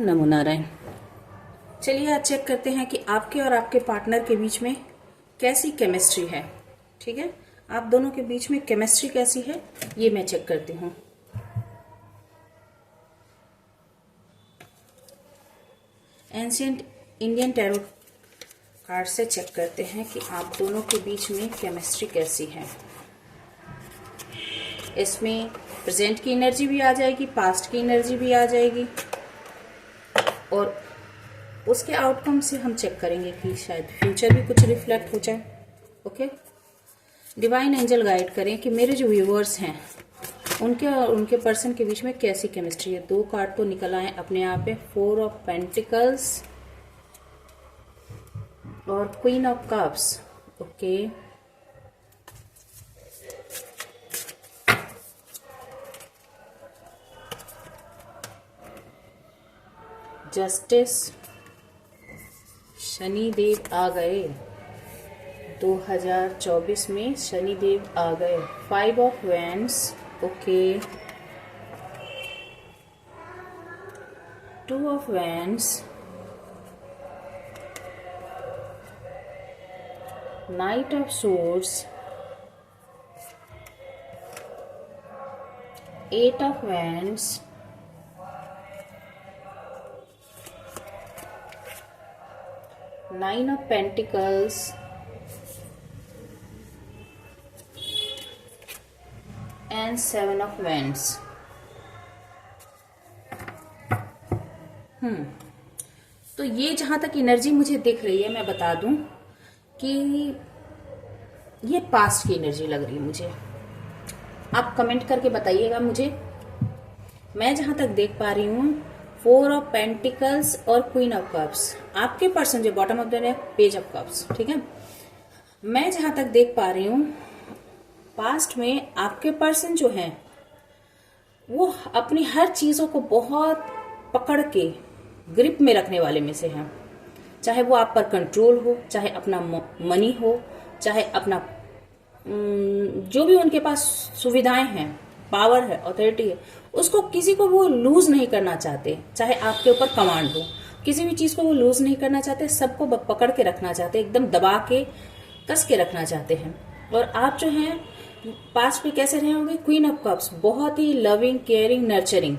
नमो नारायण। चलिए आज चेक करते हैं कि आपके और आपके पार्टनर के बीच में कैसी केमिस्ट्री है। ठीक है, आप दोनों के बीच में केमिस्ट्री कैसी है ये मैं चेक करती हूँ। एंशिएंट इंडियन टैरो कार्ड से चेक करते हैं कि आप दोनों के बीच में केमिस्ट्री कैसी है। इसमें प्रेजेंट की एनर्जी भी आ जाएगी, पास्ट की एनर्जी भी आ जाएगी और उसके आउटकम से हम चेक करेंगे कि शायद फ्यूचर भी कुछ रिफ्लेक्ट हो जाए। ओके, डिवाइन एंजल गाइड करें कि मेरे जो व्यूअर्स हैं उनके और उनके पर्सन के बीच में कैसी केमिस्ट्री है। 2 कार्ड तो निकल आए अपने आप पे, 4 ऑफ पेंटिकल्स और queen of cups. Okay, justice, Shani Dev आ गए 2024 में, शनि देव आ गए। 5 of wands. Okay, 2 of wands, 9 of swords, 8 of wands, 9 of Pentacles, and 7 of Wands। तो ये जहां तक एनर्जी मुझे दिख रही है, मैं बता दूं कि ये पास्ट की एनर्जी लग रही है मुझे। आप कमेंट करके बताइएगा मुझे। मैं जहां तक देख पा रही हूं 4 ऑफ पेंटिकल्स और क्वीन ऑफ कप्स। आपके पर्सन जो bottom of the page of cups. ठीक है, मैं जहां तक देख पा रही हूं पास्ट में आपके पर्सन जो हैं वो अपनी हर चीजों को बहुत पकड़ के ग्रिप में रखने वाले में से हैं। चाहे वो आप पर कंट्रोल हो, चाहे अपना मनी हो, चाहे अपना जो भी उनके पास सुविधाएं हैं, पावर है, अथॉरिटी है, उसको किसी को वो लूज नहीं करना चाहते। चाहे आपके ऊपर कमांड हो, किसी भी चीज को वो लूज नहीं करना चाहते, सबको पकड़ के रखना चाहते, एकदम दबा के कस के रखना चाहते हैं। और आप जो हैं पास्ट में कैसे रहे होंगे, क्वीन ऑफ कप्स, बहुत ही लविंग, केयरिंग, नर्चरिंग,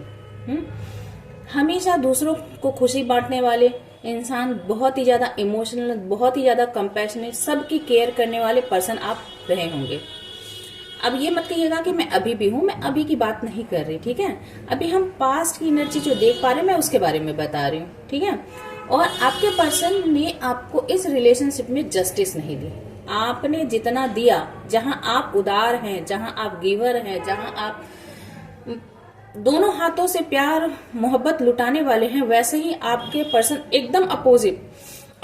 हमेशा दूसरों को खुशी बांटने वाले इंसान, बहुत ही ज्यादा इमोशनल, बहुत ही ज्यादा कंपैशनेट, सबकी केयर करने वाले पर्सन आप रहे होंगे। अब ये मत कहिएगा कि मैं अभी भी हूं, मैं अभी की बात नहीं कर रही। ठीक है, अभी हम पास्ट की एनर्जी जो देख पा रहे हैं मैं उसके बारे में बता रही हूँ। ठीक है, और आपके पर्सन ने आपको इस रिलेशनशिप में जस्टिस नहीं दी। आपने जितना दिया, जहां आप उदार हैं, जहां आप गिवर हैं, जहां आप दोनों हाथों से प्यार मोहब्बत लुटाने वाले हैं, वैसे ही आपके पर्सन एकदम अपोजिट,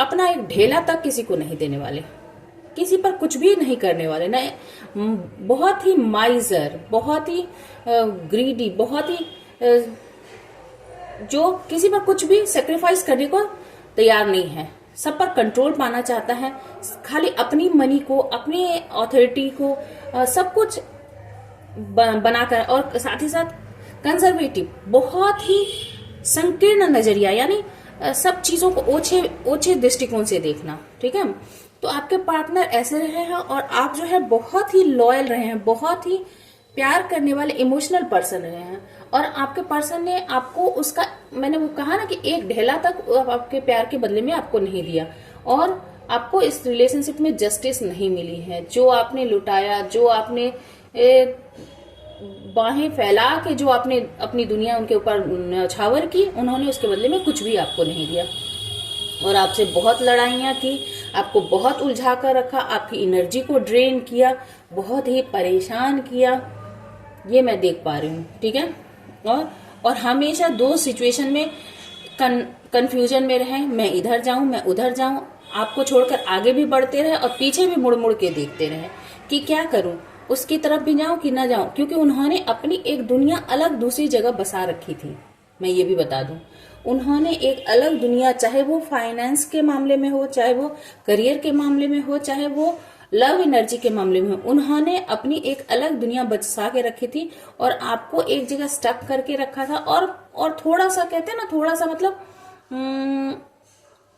अपना एक ढेला तक किसी को नहीं देने वाले, किसी पर कुछ भी नहीं करने वाले, न बहुत ही माइजर, बहुत ही ग्रीडी, बहुत ही जो किसी पर कुछ भी सेक्रीफाइस करने को तैयार नहीं है, सब पर कंट्रोल पाना चाहता है, खाली अपनी मनी को, अपनी अथॉरिटी को, सब कुछ बनाकर, और साथ ही साथ कंजर्वेटिव, बहुत ही संकीर्ण नजरिया, यानी सब चीजों को ओछे ओछे दृष्टिकोण से देखना। ठीक है, तो आपके पार्टनर ऐसे रहे हैं और आप जो है बहुत ही लॉयल रहे हैं, बहुत ही प्यार करने वाले इमोशनल पर्सन रहे हैं। और आपके पर्सन ने आपको उसका, मैंने वो कहा ना कि एक ढेला तक आपके प्यार के बदले में आपको नहीं दिया, और आपको इस रिलेशनशिप में जस्टिस नहीं मिली है। जो आपने लुटाया, जो आपने बाहें फैला के जो आपने अपनी दुनिया उनके ऊपर न्यौछावर की, उन्होंने उसके बदले में कुछ भी आपको नहीं दिया। और आपसे बहुत लड़ाइयां की, आपको बहुत उलझा कर रखा, आपकी एनर्जी को ड्रेन किया, बहुत ही परेशान किया, ये मैं देख पा रही हूँ। ठीक है, और हमेशा 2 सिचुएशन में कंफ्यूजन में रहे, मैं इधर जाऊं, मैं उधर जाऊं, आपको छोड़कर आगे भी बढ़ते रहे और पीछे भी मुड़ मुड़ के देखते रहे कि क्या करूं, उसकी तरफ भी जाऊं कि ना जाऊं, क्योंकि उन्होंने अपनी एक दुनिया अलग दूसरी जगह बसा रखी थी। मैं ये भी बता दूं, उन्होंने एक अलग दुनिया, चाहे वो फाइनेंस के मामले में हो, चाहे वो करियर के मामले में हो, चाहे वो लव एनर्जी के मामले में उन्होंने अपनी एक अलग दुनिया बसा के रखी थी और आपको एक जगह स्टक करके रखा था और और थोड़ा सा कहते हैं ना, थोड़ा सा मतलब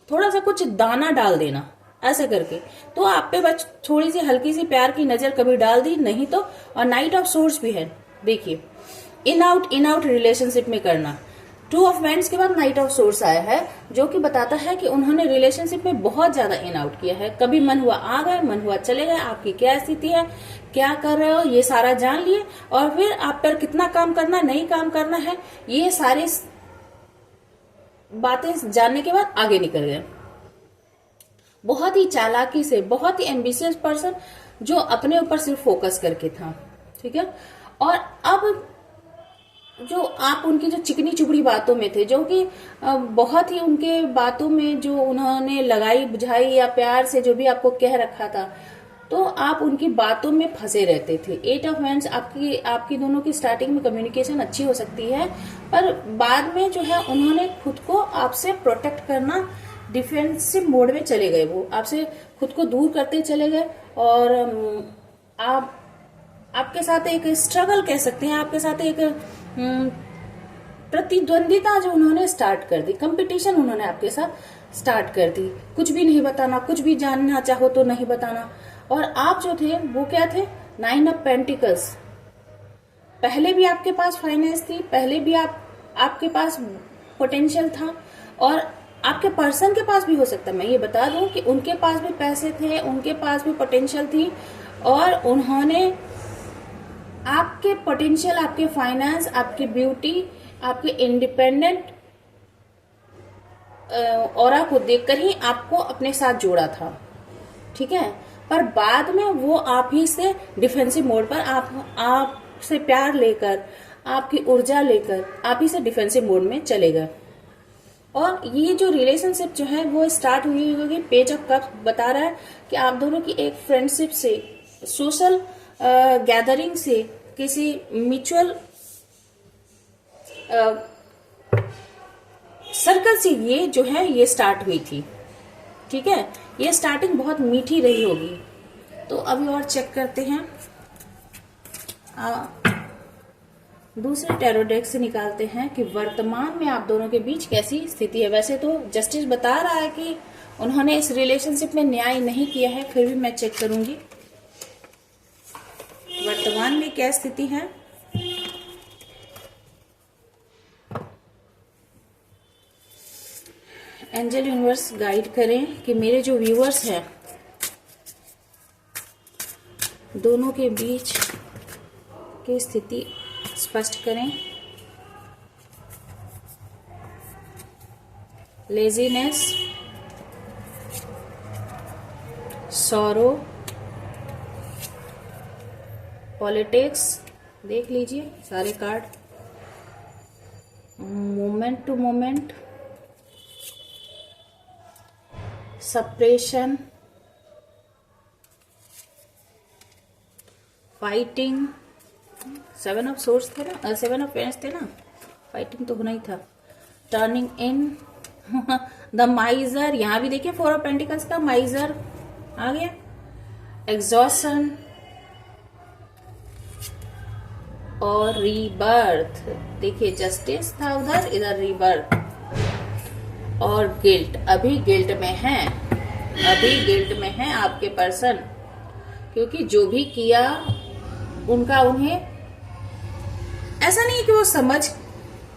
थोड़ा सा कुछ दाना डाल देना ऐसे करके, तो आप पे बस थोड़ी सी हल्की सी प्यार की नजर कभी डाल दी नहीं तो। और नाइट ऑफ सोर्स भी है, देखिए इन आउट रिलेशनशिप में करना। टू ऑफ वैंड्स के बाद नाइट ऑफ सोर्स आया है, जो कि बताता है कि उन्होंने रिलेशनशिप में बहुत ज्यादा इन आउट किया है। कभी मन हुआ आ गए, मन हुआ चले गए, आपकी क्या स्थिति है, क्या कर रहे हो, ये सारा जान लिए, और फिर आप पर कितना काम करना, नहीं काम करना है, ये सारी बातें जानने के बाद आगे निकल गए। बहुत ही चालाकी से, बहुत ही एम्बिशियस पर्सन जो अपने ऊपर सिर्फ फोकस करके था, ठीक है। और अब जो आप उनकी जो चिकनी चुपड़ी बातों में थे, जो कि बहुत ही उनके बातों में जो उन्होंने लगाई बुझाई या प्यार से जो भी आपको कह रखा था, तो आप उनकी बातों में फंसे रहते थे। 8 ऑफ वैंड्स, आपकी दोनों की स्टार्टिंग में कम्युनिकेशन अच्छी हो सकती है, पर बाद में जो है उन्होंने खुद को आपसे प्रोटेक्ट करना, डिफेंसिव मोड में चले गए। वो आपसे खुद को दूर करते चले गए, और आपके साथ एक स्ट्रगल कह सकते हैं, आपके साथ एक प्रतिद्वंदिता जो उन्होंने स्टार्ट कर दी, कंपटीशन उन्होंने आपके साथ स्टार्ट कर दी। कुछ भी नहीं बताना, कुछ भी जानना चाहो तो नहीं बताना। और आप जो थे वो क्या थे, 9 ऑफ पेंटिकल्स। पहले भी आपके पास फाइनेंस थी, पहले भी आपके पास पोटेंशियल था, और आपके पर्सन के पास भी हो सकता है। मैं ये बता दूं कि उनके पास भी पैसे थे, उनके पास भी पोटेंशियल थी, और उन्होंने आपके पोटेंशियल, आपके फाइनेंस, आपकी ब्यूटी, आपके इंडिपेंडेंट ऑरा को देखकर ही आपको अपने साथ जोड़ा था, ठीक है। पर बाद में वो आप ही से डिफेंसिव मोड पर, आपसे प्यार लेकर, आपकी ऊर्जा लेकर आप ही से डिफेंसिव मोड में चले गए। और ये जो रिलेशनशिप जो है वो स्टार्ट हुई होगी, पेज ऑफ कप्स बता रहा है कि आप दोनों की एक फ्रेंडशिप से, सोशल गैदरिंग से, किसी म्यूचुअल सर्कल से ये जो है ये स्टार्ट हुई थी, ठीक है। ये स्टार्टिंग बहुत मीठी रही होगी। तो अभी और चेक करते हैं, दूसरे टैरो डेक से निकालते हैं कि वर्तमान में आप दोनों के बीच कैसी स्थिति है। वैसे तो जस्टिस बता रहा है कि उन्होंने इस रिलेशनशिप में न्याय नहीं किया है, फिर भी मैं चेक करूंगी वर्तमान में क्या स्थिति है। एंजल यूनिवर्स गाइड करें कि मेरे जो व्यूअर्स हैं दोनों के बीच की स्थिति स्पष्ट करें। लेजीनेस, सॉरो, पॉलिटिक्स, देख लीजिए सारे card, moment to moment, suppression, fighting, 7 of source थे ना, 7 ऑफ पेंस थे ना, फाइटिंग तो होना ही था, टर्निंग इन, द माइजर, यहां भी देखिए 4 ऑफ पेंटिकल्स का माइजर आ गया, एग्जॉशन और रीबर्थ। देखिए जस्टिस था उधर, इधर रीबर्थ और गिल्ट। अभी गिल्ट में है, अभी गिल्ट में है आपके पर्सन, क्योंकि जो भी किया उनका उन्हें ऐसा नहीं कि वो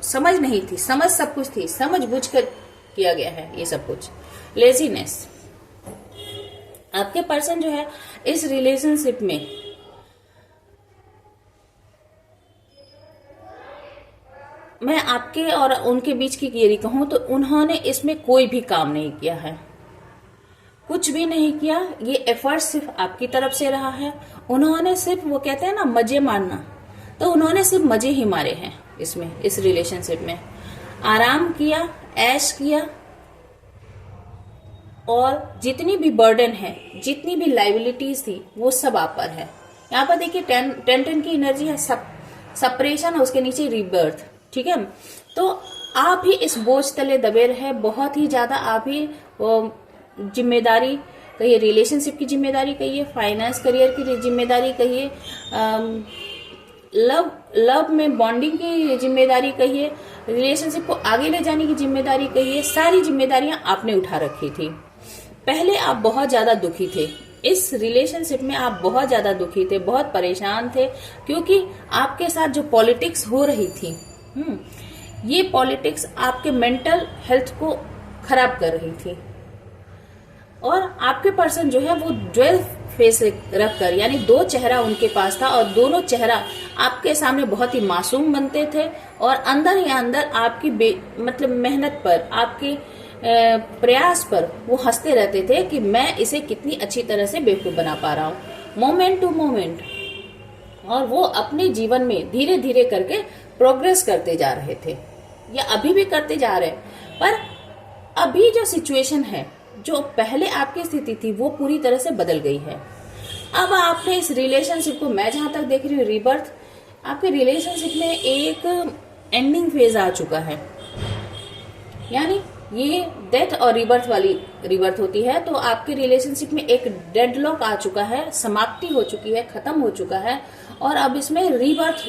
समझ नहीं थी, समझ सब कुछ थी, समझ बुझ कर किया गया है ये सब कुछ। लेजीनेस, आपके पर्सन जो है इस रिलेशनशिप में मैं आपके और उनके बीच की यदि कहूं तो उन्होंने इसमें कोई भी काम नहीं किया है, कुछ भी नहीं किया। ये एफर्ट सिर्फ आपकी तरफ से रहा है। उन्होंने सिर्फ, वो कहते हैं ना मजे मारना, तो उन्होंने सिर्फ मजे ही मारे हैं इसमें, इस रिलेशनशिप में आराम किया, ऐश किया, और जितनी भी बर्डन है, जितनी भी लाइबिलिटीज थी वो सब आप पर है। यहाँ पर देखिए 10 की एनर्जी है, सपरेशन, उसके नीचे रीबर्थ, ठीक है। तो आप ही इस बोझ तले दबे रहे बहुत ही ज्यादा। आप ही जिम्मेदारी कहिए, रिलेशनशिप की जिम्मेदारी कहिए, फाइनेंस करियर की जिम्मेदारी कहिए, लव में बॉन्डिंग की जिम्मेदारी कहिए, रिलेशनशिप को आगे ले जाने की जिम्मेदारी कहिए, सारी जिम्मेदारियां आपने उठा रखी थी। पहले आप बहुत ज्यादा दुखी थे, इस रिलेशनशिप में आप बहुत ज्यादा दुखी थे, बहुत परेशान थे, क्योंकि आपके साथ जो पॉलिटिक्स हो रही थी, ये पॉलिटिक्स आपके मेंटल हेल्थ को खराब कर रही थी। और आपके पर्सन जो है वो ड्वेल फेस रखकर, यानी दो चेहरा उनके पास था, और दोनों चेहरा आपके सामने बहुत ही मासूम बनते थे, और अंदर ही अंदर आपकी मतलब मेहनत पर, आपकी प्रयास पर वो हंसते रहते थे कि मैं इसे कितनी अच्छी तरह से बेवकूफ बना पा रहा हूँ, मोमेंट टू मोमेंट। और वो अपने जीवन में धीरे धीरे करके प्रोग्रेस करते जा रहे थे, या अभी भी करते जा रहे हैं। पर अभी जो सिचुएशन है, जो पहले आपकी स्थिति थी, वो पूरी तरह से बदल गई है। अब आपने इस रिलेशनशिप को, मैं जहां तक देख रही हूँ, रीबर्थ, आपके रिलेशनशिप में एक एंडिंग फेज आ चुका है, यानी ये डेथ और रीबर्थ वाली रीबर्थ होती है, तो आपके रिलेशनशिप में एक डेडलॉक आ चुका है, समाप्ति हो चुकी है, खत्म हो चुका है, और अब इसमें रीबर्थ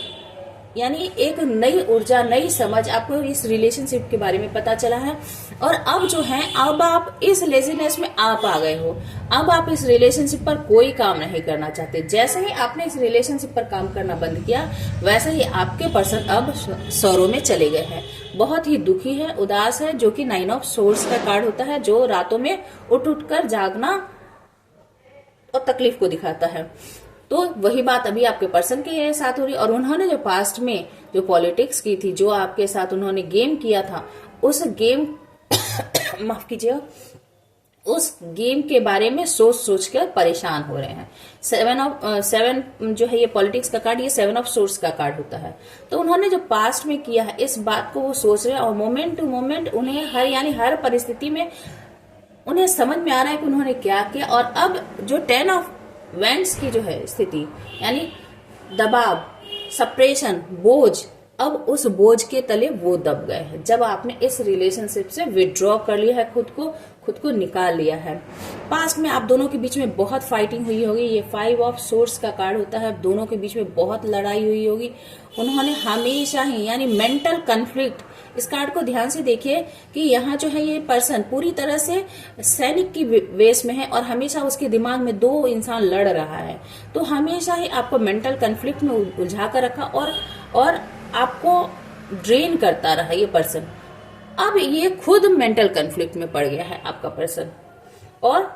यानी एक नई ऊर्जा, नई समझ आपको इस रिलेशनशिप के बारे में पता चला है। और अब जो है, अब आप इस लेजीनेस में आप आ गए हो, अब आप इस रिलेशनशिप पर कोई काम नहीं करना चाहते। जैसे ही आपने इस रिलेशनशिप पर काम करना बंद किया, वैसे ही आपके पर्सन अब सौरों में चले गए हैं, बहुत ही दुखी है, उदास है, जो कि 9 ऑफ सोर्स का कार्ड होता है, जो रातों में उठ कर जागना और तकलीफ को दिखाता है। तो वही बात अभी आपके पर्सन के साथ हो रही है। और उन्होंने जो पास्ट में जो पॉलिटिक्स की थी, जो आपके साथ उन्होंने गेम किया था, उस गेम माफ कीजिएगा, उस गेम के बारे में सोच सोच कर परेशान हो रहे हैं। 7 जो है ये पॉलिटिक्स का कार्ड, ये 7 ऑफ सोर्स का कार्ड होता है। तो उन्होंने जो पास्ट में किया है, इस बात को वो सोच रहे हैं, और मोमेंट टू मोमेंट उन्हें हर परिस्थिति में उन्हें समझ में आ रहा है कि उन्होंने क्या किया। और अब जो 10 ऑफ वेंट्स की जो है स्थिति, यानी दबाव, सप्रेशन, बोझ, अब उस बोझ के तले वो दब गए हैं, जब आपने इस रिलेशनशिप से विड्रॉ कर लिया है, खुद को निकाल लिया है। पास्ट में आप दोनों के बीच में बहुत फाइटिंग हुई होगी, ये 5 ऑफ सोर्स का कार्ड होता है, दोनों के बीच में बहुत लड़ाई हुई होगी। उन्होंने हमेशा ही, यानी मेंटल कन्फ्लिक्ट, इस कार्ड को ध्यान से देखिए कि यहाँ जो है ये पर्सन पूरी तरह से सैनिक की वेश में है, और हमेशा उसके दिमाग में 2 इंसान लड़ रहा है। तो हमेशा ही आपको मेंटल कन्फ्लिक्ट में उलझा कर रखा, और आपको ड्रेन करता रहा ये पर्सन। अब ये खुद मेंटल कन्फ्लिक्ट में पड़ गया है आपका पर्सन, और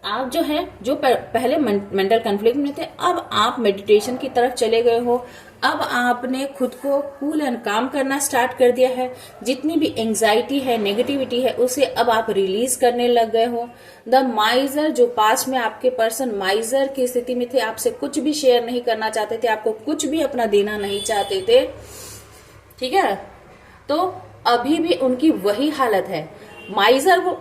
आप जो है, जो पहले मेंटल कन्फ्लिक्ट में थे, अब आप मेडिटेशन की तरफ चले गए हो। अब आपने खुद को कूल एंड काम करना स्टार्ट कर दिया है। जितनी भी एंजाइटी है, नेगेटिविटी है, उसे अब आप रिलीज करने लग गए हो। द माइजर, जो पास में आपके पर्सन माइजर की स्थिति में थे, आपसे कुछ भी शेयर नहीं करना चाहते थे, आपको कुछ भी अपना देना नहीं चाहते थे, ठीक है, तो अभी भी उनकी वही हालत है। माइजर वो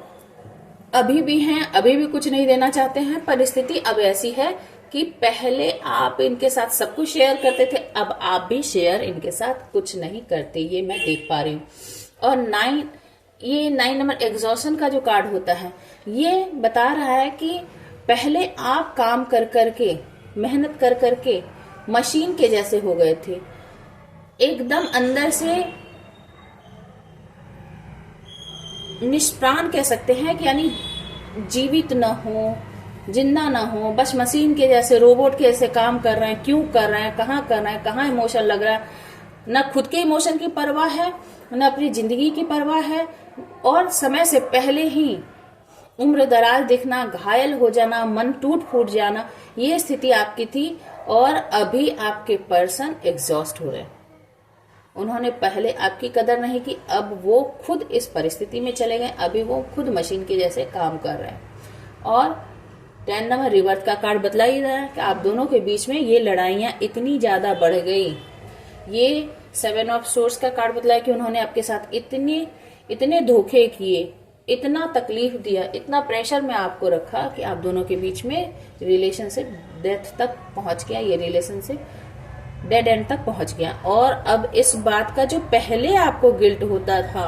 अभी भी हैं, अभी भी कुछ नहीं देना चाहते हैं। परिस्थिति अब ऐसी है कि पहले आप इनके साथ सब कुछ शेयर करते थे, अब आप भी शेयर इनके साथ कुछ नहीं करते, ये मैं देख पा रही हूँ। और 9 नंबर एग्जॉशन का जो कार्ड होता है, ये बता रहा है कि पहले आप काम कर करके, मेहनत कर करके मशीन के जैसे हो गए थे, एकदम अंदर से निष्प्राण कह सकते हैं कि यानी जीवित न हो, जिंदा ना हो, बस मशीन के जैसे, रोबोट के जैसे काम कर रहे हैं। क्यों कर रहे हैं, कहाँ कर रहे हैं, कहाँ इमोशन लग रहा है, न खुद के इमोशन की परवाह है, न अपनी जिंदगी की परवाह है, और समय से पहले ही उम्र दराज दिखना, घायल हो जाना, मन टूट फूट जाना, ये स्थिति आपकी थी। और अभी आपके पर्सन एग्जॉस्ट हो रहे हैं। उन्होंने पहले आपकी कदर नहीं की, अब वो खुद इस परिस्थिति में चले गए, अभी वो खुद मशीन के जैसे काम कर रहे हैं। और 10 नंबर रिवर्स का कार्ड बतला ही रहा है कि आप दोनों के बीच में ये लड़ाइयां इतनी ज्यादा बढ़ गई। ये 7 ऑफ सोर्स का कार्ड बतला है कि उन्होंने आपके साथ इतने धोखे किए, इतना तकलीफ दिया, इतना प्रेशर में आपको रखा कि आप दोनों के बीच में रिलेशनशिप डेथ तक पहुंच गया, ये रिलेशनशिप डेड एंड तक पहुंच गया। और अब इस बात का जो पहले आपको गिल्ट होता था,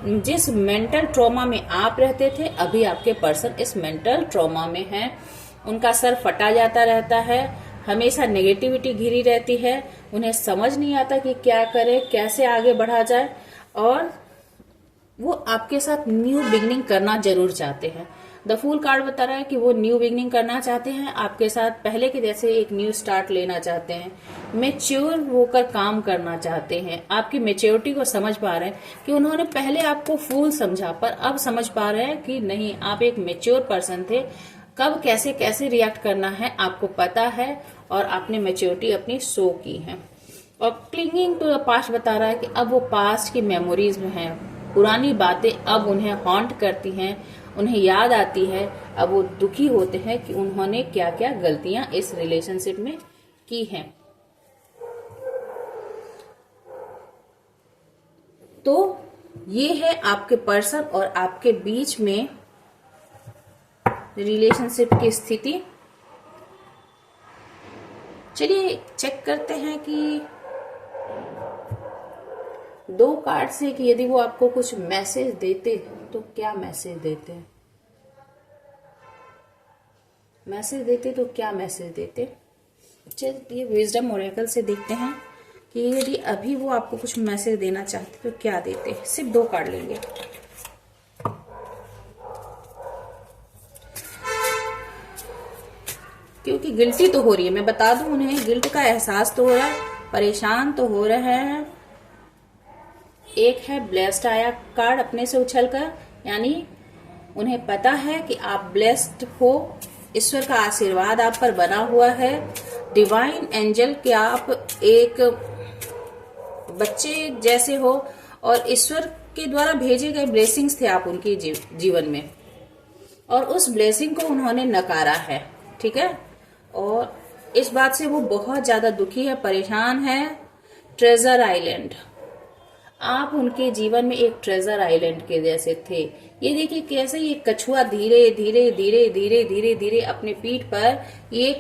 जिस मेंटल ट्रॉमा में आप रहते थे, अभी आपके पर्सन इस मेंटल ट्रॉमा में हैं। उनका सर फटा जाता रहता है, हमेशा नेगेटिविटी घिरी रहती है, उन्हें समझ नहीं आता कि क्या करें, कैसे आगे बढ़ा जाए, और वो आपके साथ न्यू बिगनिंग करना जरूर चाहते हैं। द फूल कार्ड बता रहा है कि वो न्यू बिगनिंग करना चाहते हैं आपके साथ, पहले के जैसे एक न्यू स्टार्ट लेना चाहते हैं, मेच्योर होकर काम करना चाहते हैं, आपकी मेच्योरिटी को समझ पा रहे हैं कि उन्होंने पहले आपको फूल समझा पर अब समझ पा रहे हैं कि नहीं, आप एक मेच्योर पर्सन थे, कब कैसे कैसे रिएक्ट करना है आपको पता है, और आपने मेच्योरिटी अपनी शो की है। और क्लिंगिंग टू द पास्ट बता रहा है कि अब वो पास्ट की मेमोरीज में हैं, पुरानी बातें अब उन्हें हॉन्ट करती हैं, उन्हें याद आती है, अब वो दुखी होते हैं कि उन्होंने क्या क्या गलतियां इस रिलेशनशिप में की हैं। तो ये है आपके पर्सन और आपके बीच में रिलेशनशिप की स्थिति। चलिए चेक करते हैं कि 2 कार्ड से कि यदि वो आपको कुछ मैसेज देते तो क्या मैसेज देते हैं, मैसेज देते तो क्या मैसेज देते। चलिए विजडम ओरेकल से देखते हैं कि यदि अभी वो आपको कुछ मैसेज देना चाहते तो क्या देते। सिर्फ 2 कार्ड लेंगे। क्योंकि गिल्टी तो हो रही है, मैं बता दूं उन्हें, गिल्ट का एहसास तो हो रहा है, परेशान तो हो रहे हैं। एक है ब्लेस्ड आया कार्ड अपने से उछलकर, यानी उन्हें पता है कि आप ब्लेस्ड हो, ईश्वर का आशीर्वाद आप पर बना हुआ है, डिवाइन एंजल के आप एक बच्चे जैसे हो, और ईश्वर के द्वारा भेजे गए ब्लेसिंग्स थे आप उनके जीवन में, और उस ब्लेसिंग को उन्होंने नकारा है। ठीक है, और इस बात से वो बहुत ज्यादा दुखी है, परेशान है। ट्रेजर आइलैंड, आप उनके जीवन में एक ट्रेजर आइलैंड के जैसे थे। ये देखिए कैसे ये कछुआ धीरे धीरे धीरे धीरे धीरे धीरे अपने पीठ पर ये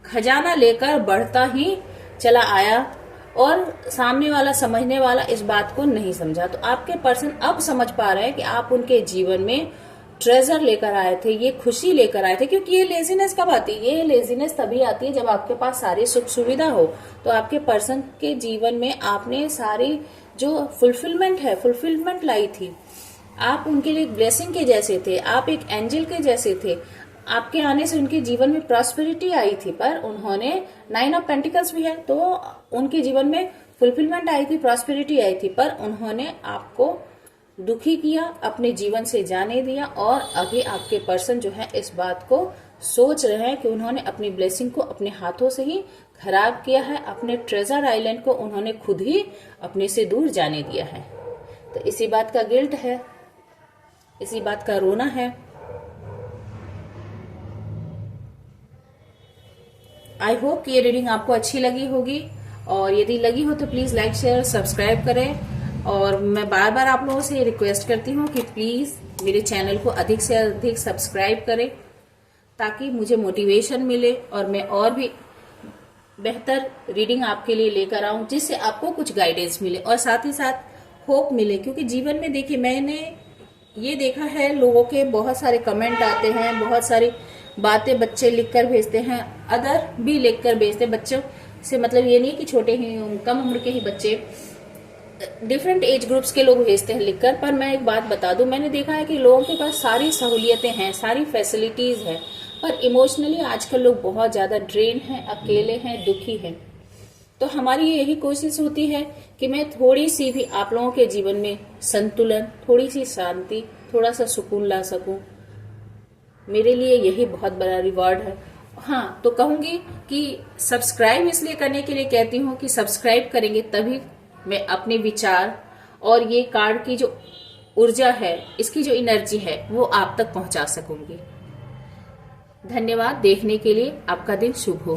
खजाना लेकर बढ़ता ही चला आया, और सामने वाला समझने वाला इस बात को नहीं समझा। तो आपके पर्सन अब समझ पा रहे हैं कि आप उनके जीवन में ट्रेजर लेकर आए थे, ये खुशी लेकर आए थे। क्योंकि ये लेजीनेस कब आती है, ये लेजीनेस तभी आती है जब आपके पास सारी सुख सुविधा हो। तो आपके पर्सन के जीवन में आपने सारी जो फुलफिलमेंट है, फुलफिलमेंट लाई थी। आप उनके लिए ब्लेसिंग के जैसे थे, आप एक एंजल के जैसे थे। आपके आने से उनके जीवन में प्रॉस्पेरिटी आई थी, पर उन्होंने 9 ऑफ पेंटिकल्स भी है, तो उनके जीवन में फुलफिलमेंट आई थी, प्रॉस्पेरिटी आई थी, पर उन्होंने आपको दुखी किया, अपने जीवन से जाने दिया। और अभी आपके पर्सन जो है इस बात को सोच रहे हैं कि उन्होंने अपनी ब्लेसिंग को अपने हाथों से ही खराब किया है, अपने ट्रेजर आइलैंड को उन्होंने खुद ही अपने से दूर जाने दिया है। तो इसी बात का गिल्ट है, इसी बात का रोना है। आई होप कि ये रीडिंग आपको अच्छी लगी होगी, और यदि लगी हो तो प्लीज लाइक शेयर सब्सक्राइब करें। और मैं बार बार आप लोगों से रिक्वेस्ट करती हूँ कि प्लीज मेरे चैनल को अधिक से अधिक सब्सक्राइब करें, ताकि मुझे मोटिवेशन मिले और मैं और भी बेहतर रीडिंग आपके लिए लेकर आऊं, जिससे आपको कुछ गाइडेंस मिले और साथ ही साथ होप मिले। क्योंकि जीवन में देखिए, मैंने ये देखा है, लोगों के बहुत सारे कमेंट आते हैं, बहुत सारी बातें बच्चे लिखकर भेजते हैं, अदर भी लिखकर भेजते हैं। बच्चों से मतलब ये नहीं कि छोटे ही, कम उम्र के ही बच्चे, डिफरेंट एज ग्रुप्स के लोग भेजते हैं लिखकर। पर मैं एक बात बता दूं, मैंने देखा है कि लोगों के पास सारी सहूलियतें हैं, सारी फैसिलिटीज हैं, पर इमोशनली आजकल लोग बहुत ज्यादा ड्रेन हैं, अकेले हैं, दुखी हैं। तो हमारी यही कोशिश होती है कि मैं थोड़ी सी भी आप लोगों के जीवन में संतुलन, थोड़ी सी शांति, थोड़ा सा सुकून ला सकूं। मेरे लिए यही बहुत बड़ा रिवॉर्ड है। हाँ, तो कहूंगी कि सब्सक्राइब इसलिए करने के लिए कहती हूँ कि सब्सक्राइब करेंगे तभी मैं अपने विचार और ये कार्ड की जो ऊर्जा है, इसकी जो एनर्जी है, वो आप तक पहुंचा सकूंगी। धन्यवाद देखने के लिए, आपका दिन शुभ हो।